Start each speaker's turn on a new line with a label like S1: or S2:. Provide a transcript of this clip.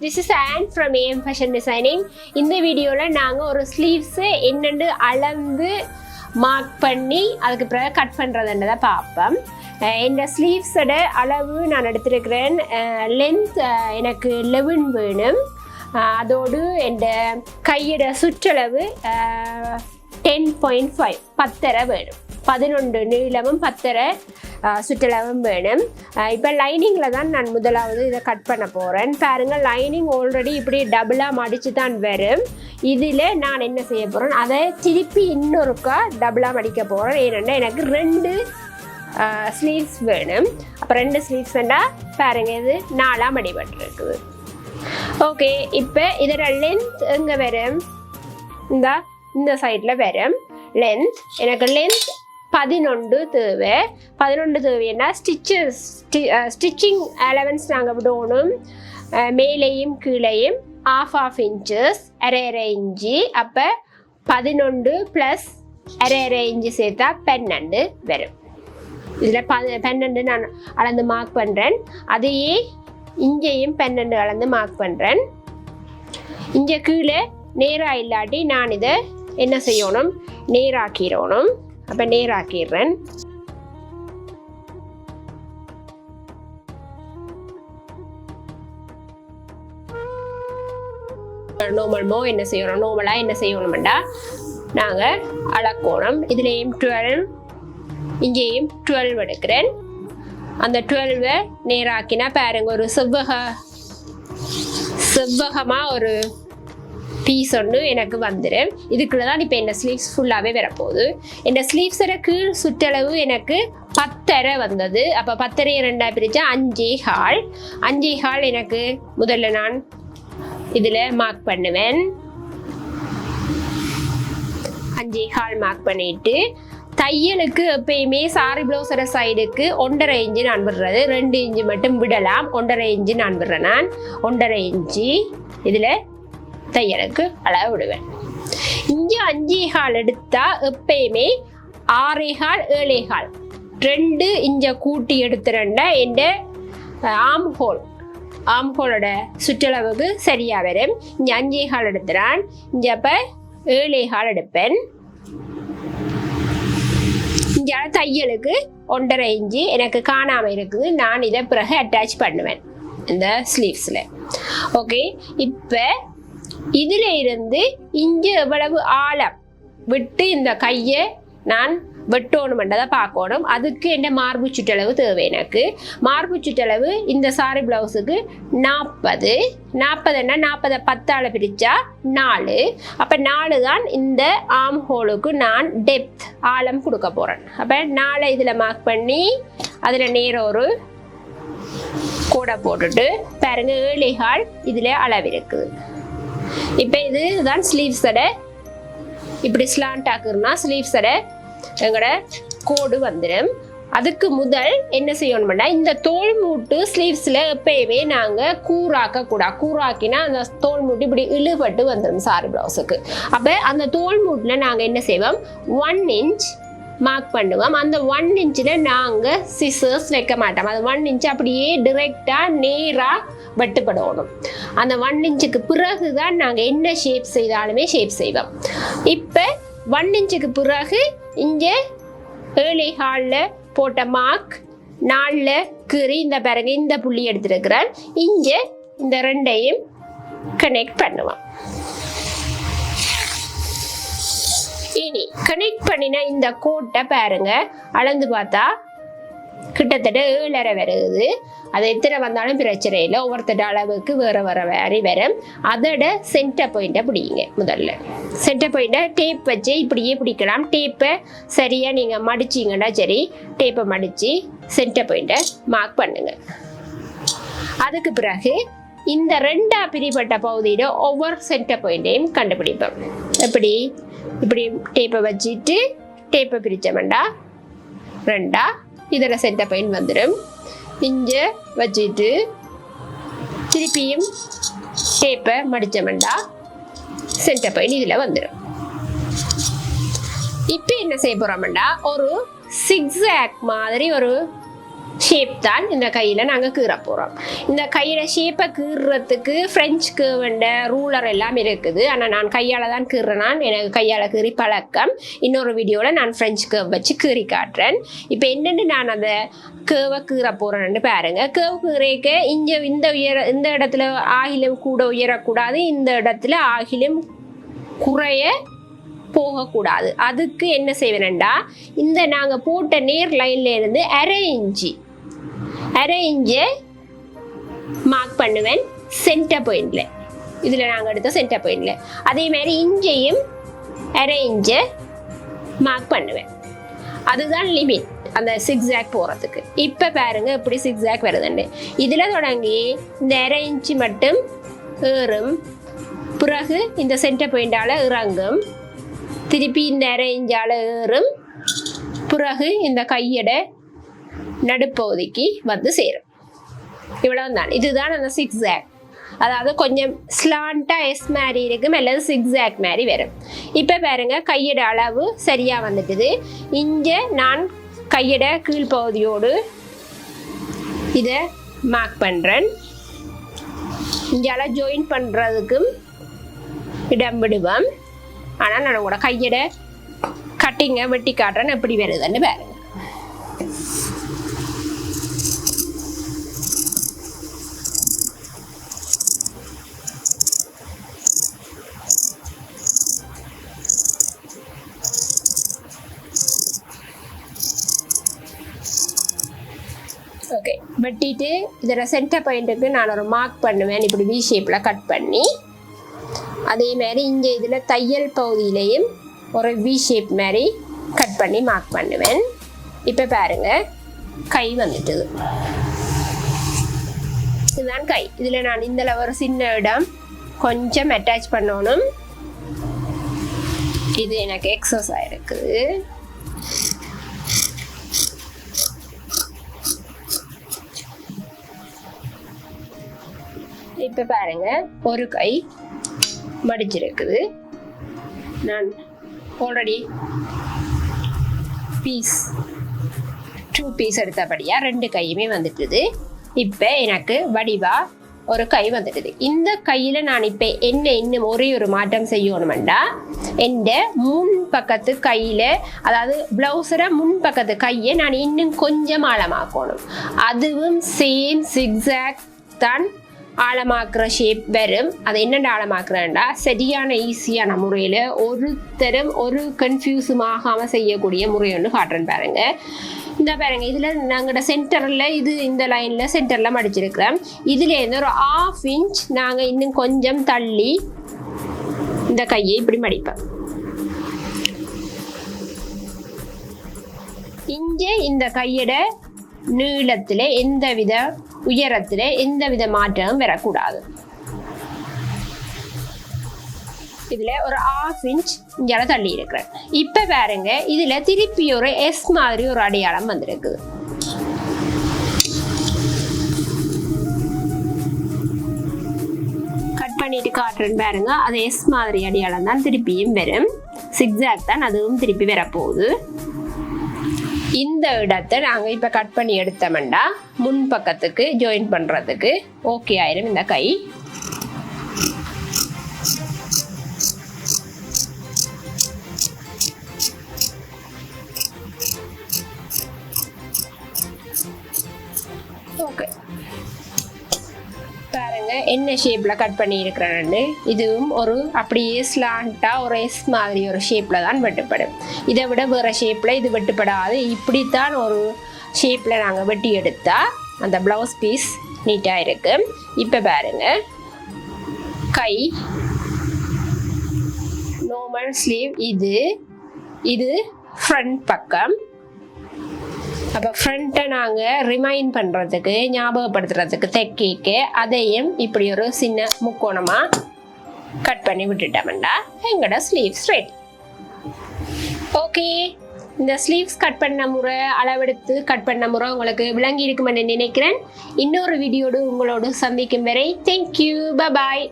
S1: this is Anne from AM Fashion Designing. இந்த வீடியோல நாங்க ஒரு ஸ்லீவ்ஸ் என்னன்னு அளந்து மார்க் பண்ணி அதுக்கு பிறகு கட் பண்றதுன்றத பார்ப்போம். இந்த ஸ்லீவ்ஸோட அளவு நான் எடுத்திருக்கிறேன். லென்த் எனக்கு 11 வேணும். அதோடு இந்த கையோட சுற்றளவு 10.5 10 வேணும். 11 நீளமும் 10 சுற்றளவும் வேணும். இப்போ லைனிங்கில் தான் நான் முதலாவது இதை கட் பண்ண போகிறேன். பாருங்கள், லைனிங் ஆல்ரெடி இப்படி டபுளாக மடித்து தான் வரும். இதில் நான் என்ன செய்ய போகிறேன், அதை திருப்பி இன்னொருக்கா டபுளாக மடிக்க போகிறேன். ஏன்னா எனக்கு 2 ஸ்லீவ்ஸ் வேணும். அப்போ 2 ஸ்லீவ்ஸ் வேண்டாம். பாருங்கள், இது 4 மடிபட்டுருக்குது. ஓகே, இப்போ இதோட லென்த் எங்கே வரும், இந்த சைடில் வரும் லென்த். எனக்கு லென்த் 11 தேவை. 11 தேவைன்னா ஸ்டிச்சிங் அலவன்ஸ் நாங்கள் விடணும். மேலேயும் கீழேயும் 1/2 inches, 1/2 inch. அப்போ 11 + 1/2 inch சேர்த்தா 12 வரும். இதில் 12 நான் அளந்து மார்க் பண்ணுறேன். அதையே இங்கேயும் 12 அளந்து மார்க் பண்ணுறேன். இங்கே கீழே நேராக இல்லாட்டி நான் இதை என்ன செய்யணும், நேராக்கிடணும். அப்போ நேராக்கிடுறேன். நார்மலாக என்ன செய்யணும்டா நாங்கள் அளக்கணும். இதுலேயும் 12, இங்கேயும் 12 எடுக்கிறேன். அந்த 12 நேராக்கினா பாருங்க, ஒரு செவ்வகமாக ஒரு பீஸ் ஒன்று எனக்கு வந்துடும். இதுக்குள்ள தான் இப்போ இந்த ஸ்லீவ்ஸ் ஃபுல்லாகவே வரப்போகுது. இந்த ஸ்லீவ்ஸோட கீழ் சுற்றளவு எனக்கு 10 வந்தது. அப்போ 10 2 பிரித்தா 5.25. 5.25 எனக்கு முதல்ல நான் இதில் மார்க் பண்ணுவேன். 5.25 மார்க் பண்ணிட்டு தையலுக்கு எப்பயுமே சாரி ப்ளவுஸோட சைடுக்கு 1.5 inch நான் விடுறது. 2 inch மட்டும் விடலாம். 1.5 inch நான் விடுறேன். நான் 1.5 inch இதில் தையலுக்கு அளவு விடுவேன். இங்கே 5.25 எடுத்தா எப்பயுமே 6.25 7.25 2 inch கூட்டி எடுத்துறேன்டா என் ஆம்ஹோலோட சுற்றளவுக்கு சரியாக வரும். இங்கே 5.25 எடுத்துறான். இங்கே அப்போ 7.25 எடுப்பேன். இங்கே தையலுக்கு 1.5 inch எனக்கு காணாமல் இருக்குது. நான் இதை பிறகு அட்டாச் பண்ணுவேன் இந்த ஸ்லீவ்ஸில். ஓகே, இப்போ இதில் இருந்து இங்கே எவ்வளவு ஆழம் விட்டு இந்த கையை நான் வெட்டணுமென்றதை பார்க்கணும். அதுக்கு என்ன மார்பு சுற்றளவு தேவை. எனக்கு மார்பு சுற்றளவு இந்த சாரி ப்ளவுஸுக்கு 40. 40ன்னா 40 10 பிரித்தா 4. அப்போ 4 தான் இந்த ஆர்ம் ஹோலுக்கு நான் டெப்த் ஆழம் கொடுக்க போகிறேன். அப்போ 4 இதில் மார்க் பண்ணி அதில் நேரம் ஒரு கோடை போட்டுட்டு பாருங்க, 7.25 இதில் அளவு இருக்குது. இப்போ இதுதான் ஸ்லீவ்ஸோட இப்படி ஸ்லாண்ட் ஆக்குறோம்னா ஸ்லீவ்ஸோட எங்களோட கோடு வந்துடும். அதுக்கு முதல் என்ன செய்யணும்னா, இந்த தோல் மூட்டு ஸ்லீவ்ஸில் எப்பயுமே நாங்கள் கூறாக்கக்கூடாது. கூறாக்கினா அந்த தோல் மூட்டு இப்படி இழுபட்டு வந்துடும் சாரி ப்ளவுஸுக்கு. அப்போ அந்த தோல் மூட்டில் நாங்கள் என்ன செய்வோம், 1 inch மார்க் பண்ணுவோம். அந்த 1 inchல நாங்கள் சிசர்ஸ் வைக்க மாட்டோம். அது 1 inch அப்படியே டிரெக்டாக நேராக வெட்டுப்படணும். அந்த 1 inchக்கு பிறகு தான் நாங்கள் என்ன ஷேப் செய்தாலுமே ஷேப் செய்வோம். இப்போ 1 inchக்கு பிறகு இங்கே 7.25 போட்ட மார்க் 4 கீறி இந்த பிறகு இந்த புள்ளி எடுத்துருக்கிறேன். இங்கே இந்த 2ஐயும் கனெக்ட் பண்ணுவோம். இனி கனெக்ட் பண்ணினா இந்த கோட்டை பாருங்க, அளந்து பார்த்தா கிட்டத்தட்ட 7.5 வருது. அது எத்தனை வந்தாலும் பிரச்சனை இல்லை. ஒவ்வொருத்தட அளவுக்கு வேற வேறு வரும். அதோட சென்டர் பாயிண்ட்டை பிடிங்க. முதல்ல சென்டர் பாயிண்ட்டை டேப் வச்சு இப்படியே பிடிக்கலாம். டேப்பை சரியாக நீங்கள் மடிச்சிங்கன்னா சரி, டேப்பை மடித்து சென்டர் பாயிண்ட்டை மார்க் பண்ணுங்க. அதுக்கு பிறகு இந்த 2 பிரிப்பட்ட பகுதியில் ஒவ்வொரு சென்டர் பாயிண்ட்டையும் கண்டுபிடிப்போம். எப்படி இப்படி டேப்பை வச்சுட்டு டேப்பை பிரித்தோம்டா 2 இதில் சென்டர் பாயிண்ட் வந்துடும். இங்கே வச்சுட்டு திருப்பியும் டேப்பை மடித்தோம்டா சென்டர் பாயிண்ட் இதில் வந்துடும். இப்போ என்ன செய்ய போகிறோம்டா, ஒரு சிக்ஸாக் மாதிரி ஒரு ஷேப் தான் இந்த கையில் நாங்கள் கீற போகிறோம். இந்த கையில் ஷேப்பை கீறுறதுக்கு ஃப்ரெஞ்ச் கர்வ்ன்ற ரூலர் எல்லாம் இருக்குது. ஆனால் நான் கையால் தான் கீறுறேன். எனக்கு கையால் கீறி பழக்கம். இன்னொரு வீடியோவில் நான் ஃப்ரெஞ்ச் கர்வ் வச்சு கீறி காட்டுறேன். இப்போ என்னென்னு நான் அந்த கேர்வை கீற போகிறேன்னு பாருங்க. கேர்வ் கீறேக்க இங்கே இந்த இடத்துல ஆகிலும் கூட உயரக்கூடாது, இந்த இடத்துல ஆகிலும் குறைய போகக்கூடாது. அதுக்கு என்ன செய்வேன்டா, இந்த நாங்கள் போட்ட நேர் லைன்ல இருந்து அரை இன்ச்சு மார்க் பண்ணுவேன் சென்டர் பாயிண்ட்ல. இதில் நாங்கள் எடுத்த சென்டர் பாயிண்ட்ல அதே மாதிரி இஞ்சையும் அரை இன்ச்சை மார்க் பண்ணுவேன். அதுதான் லிமிட் அந்த சிக்ஸாக் போகிறதுக்கு. இப்போ பாருங்க எப்படி சிக்ஸாக் வருதுன்னு. இதில் தொடங்கி இந்த அரை இன்ச்சு மட்டும் ஏறும், பிறகு இந்த சென்டர் பாயிண்டால் இறங்கும், திருப்பி இந்த அரை இன்ச்சால் ஏறும், பிறகு இந்த கையோட நடுப்பகுதிக்கு வந்து சேரும். இவ்வளவுதான். இதுதான் அந்த சிக்ஸாக். அதாவது கொஞ்சம் ஸ்லாண்டாக எஸ் மாதிரி இருக்கும், அல்லது சிக்ஸாக் மாதிரி வரும். இப்போ பாருங்க கையோட அளவு சரியாக வந்துட்டுது. இங்கே நான் கையோட கீழ்ப்பகுதியோடு இதை மார்க் பண்ணுறேன். இங்கால ஜாயின் பண்ணுறதுக்கும் இடம் விடுவேன். ஆனால் நான் உங்களோட கையோட கட்டிங்கை வெட்டி காட்டுறேன் எப்படி வருதுன்னு பாருங்க. ஓகே, வெட்டிட்டு இதில் சென்டர் பாயிண்ட்டுக்கு நான் ஒரு மார்க் பண்ணுவேன், இப்படி வி ஷேப்பில் கட் பண்ணி. அதே மாதிரி இங்கே இதில் தையல் பகுதியிலையும் ஒரு வி ஷேப் மாதிரி கட் பண்ணி மார்க் பண்ணுவேன். இப்போ பாருங்க கை வந்துட்டுது. இதுதான் கை. இதில் நான் இந்த ஒரு சின்ன இடம் கொஞ்சம் அட்டாச் பண்ணணும். இது எனக்கு எக்ஸஸ் ஆகிருக்குது. இப்போ பாருங்க ஒரு கை மடிச்சிருக்குது. நான் ஆல்ரெடி 2 பீஸ் எடுத்தபடியா 2 கையுமே வந்துட்டுது. இப்போ எனக்கு வடிவா ஒரு கை வந்துட்டுது. இந்த கையில் நான் இப்போ இன்னும் ஒரே ஒரு மாற்றம் செய்யணுமெண்டா, எந்த முன் பக்கத்து கையில், அதாவது ப்ளவுஸோட முன் பக்கத்து கையை நான் இன்னும் கொஞ்சம் ஆழமாக்கணும். அதுவும் சேம் சிக்ஸாக் தான் ஆழமாக்குற ஷேப் வரும். அது என்னென்ன ஆழமாக்குறேன்டா, சரியான ஈஸியான முறையில் ஒருத்தரும் ஒரு கன்ஃபியூஸும் ஆகாமல் செய்யக்கூடிய முறை ஒன்று காட்டுறேன் பாருங்க. இந்த பாருங்க, இதில் நாங்கள் சென்டரில் இந்த லைனில் சென்டரில் மடிச்சிருக்கிறோம். இதுலேருந்து ஒரு 1/2 இன்ச் நாங்கள் இன்னும் கொஞ்சம் தள்ளி இந்த கையை இப்படி மடிப்பேன். இங்கே இந்த கையோட நீளத்தில் எந்தவித உயரத்தில் எந்தவித மாற்றமும் வரக்கூடாது. இதில் ஒரு 1/2 இன்ச் இங்கே தள்ளி இருக்கிறேன். இப்போ பாருங்க, இதில் திருப்பி ஒரு எஸ் மாதிரி ஒரு அடையாளம் வந்திருக்குது. கட் பண்ணிட்டு காட்டுறேன் பாருங்க. அது எஸ் மாதிரி அடையாளம் தான் திருப்பியும் வரும். சிக்ஸாக் தான் அதுவும் திருப்பி வரப்போகுது. இந்த இடத்தை நாங்கள் இப்போ கட் பண்ணி எடுத்தோம்னா முன் பக்கத்துக்கு ஜாயின் பண்ணுறதுக்கு ஓகே ஆயிரும் இந்த கை. ஓகே பாருங்க என்ன ஷேப்பில் கட் பண்ணி இருக்கிறேன்னு. இதுவும் ஒரு அப்படியே ஸ்லாண்டாக ஒரு எஸ் மாதிரி ஒரு ஷேப்பில் தான் வெட்டுப்படும். இதை விட வேறு ஷேப்பில் இது வெட்டுப்படாது. இப்படித்தான் ஒரு ஷேப்பில் நாங்கள் வெட்டி எடுத்தால் அந்த ப்ளவுஸ் பீஸ் நீட்டாக இருக்கு. இப்போ பாருங்க கை நார்மல் ஸ்லீவ். இது ஃப்ரண்ட் பக்கம். அப்போ ஃப்ரண்ட்டை நாங்கள் ரிமைண்ட் பண்ணுறதுக்கு, ஞாபகப்படுத்துறதுக்கு தைக்க அதையும் இப்படி ஒரு சின்ன முக்கோணமாக கட் பண்ணி விட்டுட்டோம்டா எங்களோட ஸ்லீவ்ஸ் ரெடி. ஓகே, இந்த ஸ்லீவ்ஸ் கட் பண்ண முறை, அளவெடுத்து கட் பண்ண முறை உங்களுக்கு விளங்கி இருக்குமென்னு நினைக்கிறேன். இன்னொரு வீடியோடு உங்களோடு சந்திக்கும் வரை தேங்க்யூ, பாய்.